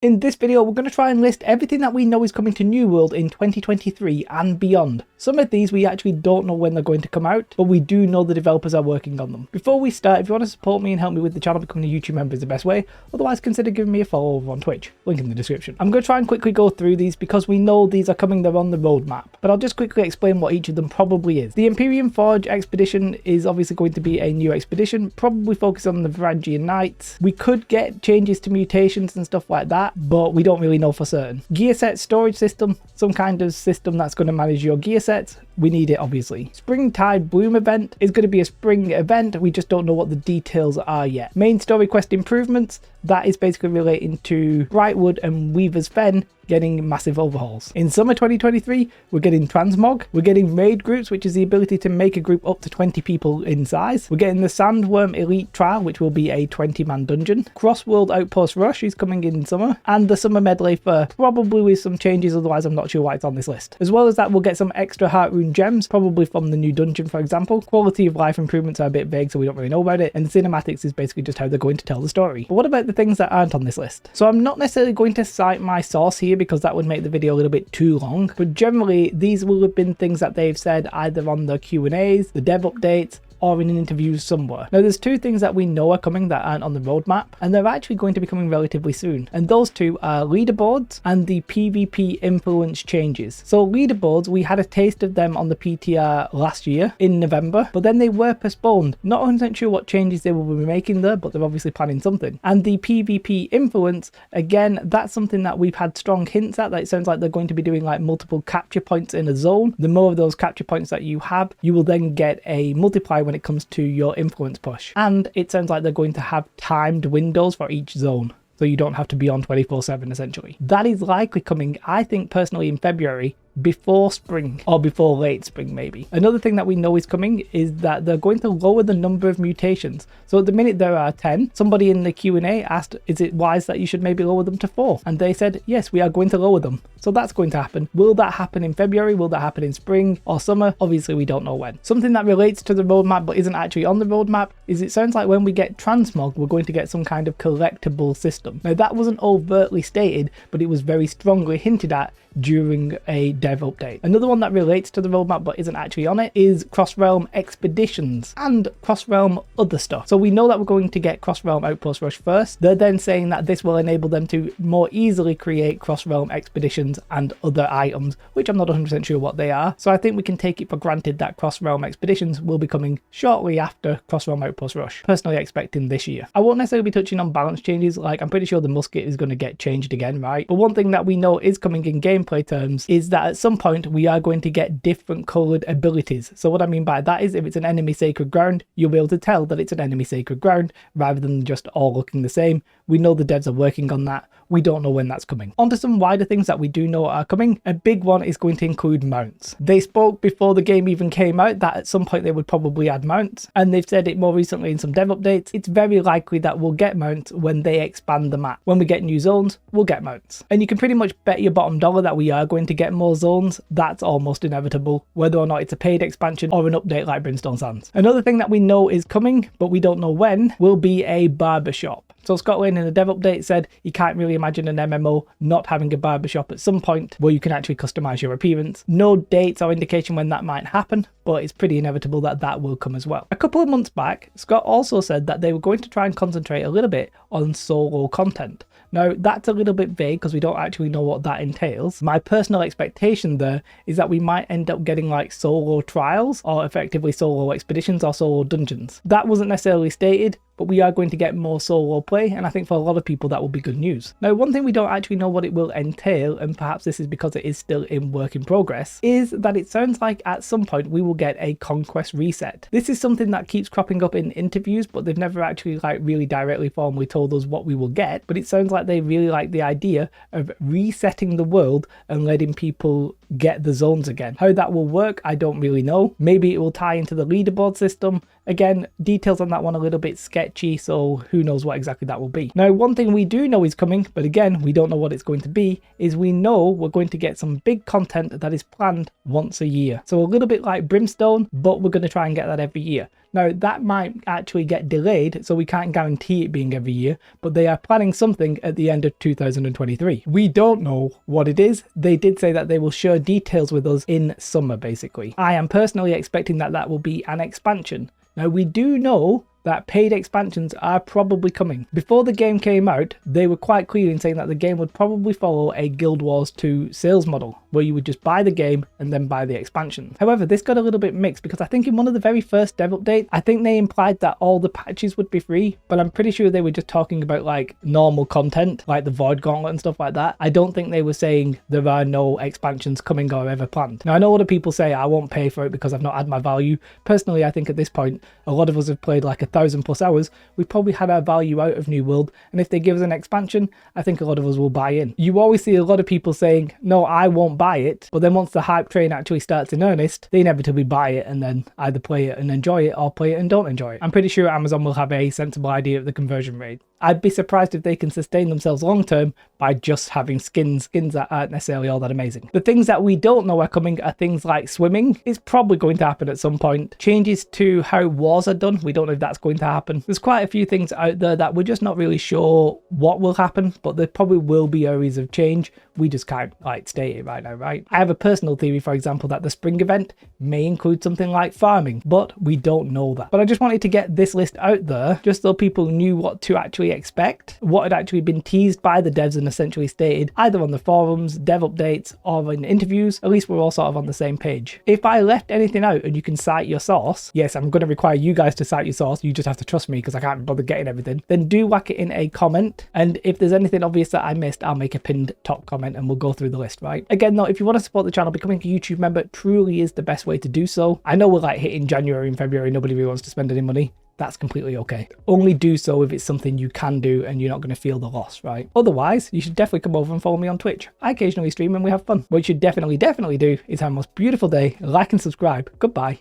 In this video, we're going to try and list everything that we know is coming to New World in 2023 and beyond. Some of these we actually don't know when they're going to come out, but we do know the developers are working on them. Before we start, if you want to support me and help me with the channel, becoming a YouTube member is the best way. Otherwise, consider giving me a follow over on Twitch. Link in the description. I'm going to try and quickly go through these because we know these are coming, they're on the roadmap. But I'll just quickly explain what each of them probably is. The Imperium Forge expedition is obviously going to be a new expedition, probably focused on the Varangian Knights. We could get changes to mutations and stuff like that, but we don't really know for certain. Gear set storage system, some kind of system that's going to manage your gear sets. We need it, obviously. Springtide Bloom event is going to be a spring event. We just don't know what the details are yet. Main story quest improvements, that is basically relating to Brightwood and Weaver's Fen getting massive overhauls. In summer 2023, we're getting transmog, we're getting raid groups, which is the ability to make a group up to 20 people in size. We're getting the Sandworm Elite Trial, which will be a 20-man dungeon. Crossworld Outpost Rush is coming in summer, and the Summer Medley for probably with some changes, otherwise I'm not sure why it's on this list. As well as that, we'll get some extra Heartrune gems, probably from the new dungeon, for example. Quality of life improvements are a bit vague, so we don't really know about it, and cinematics is basically just how they're going to tell the story. But what about the things that aren't on this list? So I'm not necessarily going to cite my source here because that would make the video a little bit too long, but generally these will have been things that they've said either on the Q&As, the dev updates, or in interviews somewhere. Now there's two things that we know are coming that aren't on the roadmap, and they're actually going to be coming relatively soon, and those two are leaderboards and the PvP influence changes. So leaderboards, we had a taste of them on the PTR last year in November, but then they were postponed. Not 100% sure what changes they will be making there, but they're obviously planning something. And the PvP influence, again, that's something that we've had strong hints at, that it sounds like they're going to be doing like multiple capture points in a zone. The more of those capture points that you have, you will then get a multiplier when it comes to your influence push. And it sounds like they're going to have timed windows for each zone, so you don't have to be on 24/7 essentially. That is likely coming, I think personally, in February, before spring or before late spring maybe. Another thing that we know is coming is that they're going to lower the number of mutations. So at the minute there are 10. Somebody in the Q&A asked, is it wise that you should maybe lower them to 4? And they said, yes, we are going to lower them. So that's going to happen. Will that happen in February? Will that happen in spring or summer? Obviously we don't know when. Something that relates to the roadmap but isn't actually on the roadmap is it sounds like when we get transmog, we're going to get some kind of collectible system. Now that wasn't overtly stated, but it was very strongly hinted at during a dev update. Another one that relates to the roadmap but isn't actually on it is Cross-Realm Expeditions and Cross-Realm other stuff. So we know that we're going to get Cross-Realm Outpost Rush first. They're then saying that this will enable them to more easily create Cross-Realm Expeditions and other items, which I'm not 100% sure what they are. So I think we can take it for granted that Cross-Realm Expeditions will be coming shortly after Cross-Realm Outpost Rush. Personally expecting this year. I won't necessarily be touching on balance changes, like I'm pretty sure the musket is going to get changed again, right? But one thing that we know is coming in gameplay terms is that at some point we are going to get different colored abilities. So what I mean by that is if it's an enemy sacred ground, you'll be able to tell that it's an enemy sacred ground rather than just all looking the same. We know the devs are working on that. We don't know when that's coming. On to some wider things that we do know are coming. A big one is going to include mounts. They spoke before the game even came out that at some point they would probably add mounts, and they've said it more recently in some dev updates. It's very likely that we'll get mounts when they expand the map. When we get new zones, we'll get mounts. And you can pretty much bet your bottom dollar that we are going to get more zones. That's almost inevitable, whether or not it's a paid expansion or an update like Brimstone Sands. Another thing that we know is coming, but we don't know when, will be a barbershop. So Scott Lane in the dev update said he can't really imagine an MMO not having a barbershop at some point where you can actually customize your appearance. No dates or indication when that might happen, but it's pretty inevitable that that will come as well. A couple of months back, Scott also said that they were going to try and concentrate a little bit on solo content. Now, that's a little bit vague because we don't actually know what that entails. My personal expectation there is that we might end up getting like solo trials or effectively solo expeditions or solo dungeons. That wasn't necessarily stated, but we are going to get more solo play, and I think for a lot of people that will be good news. Now, one thing we don't actually know what it will entail, and perhaps this is because it is still in work in progress, is that it sounds like at some point we will get a conquest reset. This is something that keeps cropping up in interviews, but they've never actually like really directly formally told us what we will get, but it sounds like they really like the idea of resetting the world and letting people get the zones again. How that will work, I don't really know. Maybe it will tie into the leaderboard system. Again, details on that one a little bit sketchy, so who knows what exactly that will be. Now, one thing we do know is coming, but again, we don't know what it's going to be, is we know we're going to get some big content that is planned once a year. So a little bit like Brimstone, but we're going to try and get that every year. Now, that might actually get delayed, so we can't guarantee it being every year, but they are planning something at the end of 2023. We don't know what it is. They did say that they will share details with us in summer, basically. I am personally expecting that that will be an expansion. Now, we do know that paid expansions are probably coming. Before the game came out, they were quite clear in saying that the game would probably follow a Guild Wars 2 sales model, where you would just buy the game and then buy the expansion. However, this got a little bit mixed because I think in one of the very first dev updates, I think they implied that all the patches would be free, but I'm pretty sure they were just talking about like normal content, like the Void Gauntlet and stuff like that. I don't think they were saying there are no expansions coming or ever planned. Now, I know other people say I won't pay for it because I've not had my value. Personally, I think at this point, a lot of us have played like 1,000+ hours. We've probably had our value out of New World, and if they give us an expansion, I think a lot of us will buy in. You always see a lot of people saying, no, I won't buy it, but then once the hype train actually starts in earnest, they inevitably buy it and then either play it and enjoy it or play it and don't enjoy it. I'm pretty sure Amazon will have a sensible idea of the conversion rate. I'd be surprised if they can sustain themselves long term by just having skins that aren't necessarily all that amazing. The things that we don't know are coming are things like swimming. It's probably going to happen at some point. Changes to how wars are done, we don't know if that's going to happen. There's quite a few things out there that we're just not really sure what will happen, but there probably will be areas of change. We just can't like state it right now, right? I have a personal theory, for example, that the spring event may include something like farming, but we don't know that. But I just wanted to get this list out there just so people knew what to actually expect, what had actually been teased by the devs and essentially stated either on the forums, dev updates, or in interviews. At least we're all sort of on the same page. If I left anything out and you can cite your source, yes, I'm going to require you guys to cite your source, you just have to trust me because I can't bother getting everything, then do whack it in a comment, and if there's anything obvious that I missed, I'll make a pinned top comment and we'll go through the list, right? Again though, if you want to support the channel, becoming a YouTube member truly is the best way to do so. I know we're like hitting January and February, nobody really wants to spend any money. That's completely okay. Only do so if it's something you can do and you're not going to feel the loss, right? Otherwise, you should definitely come over and follow me on Twitch. I occasionally stream and we have fun. What you should definitely do is have a most beautiful day, like and subscribe. Goodbye.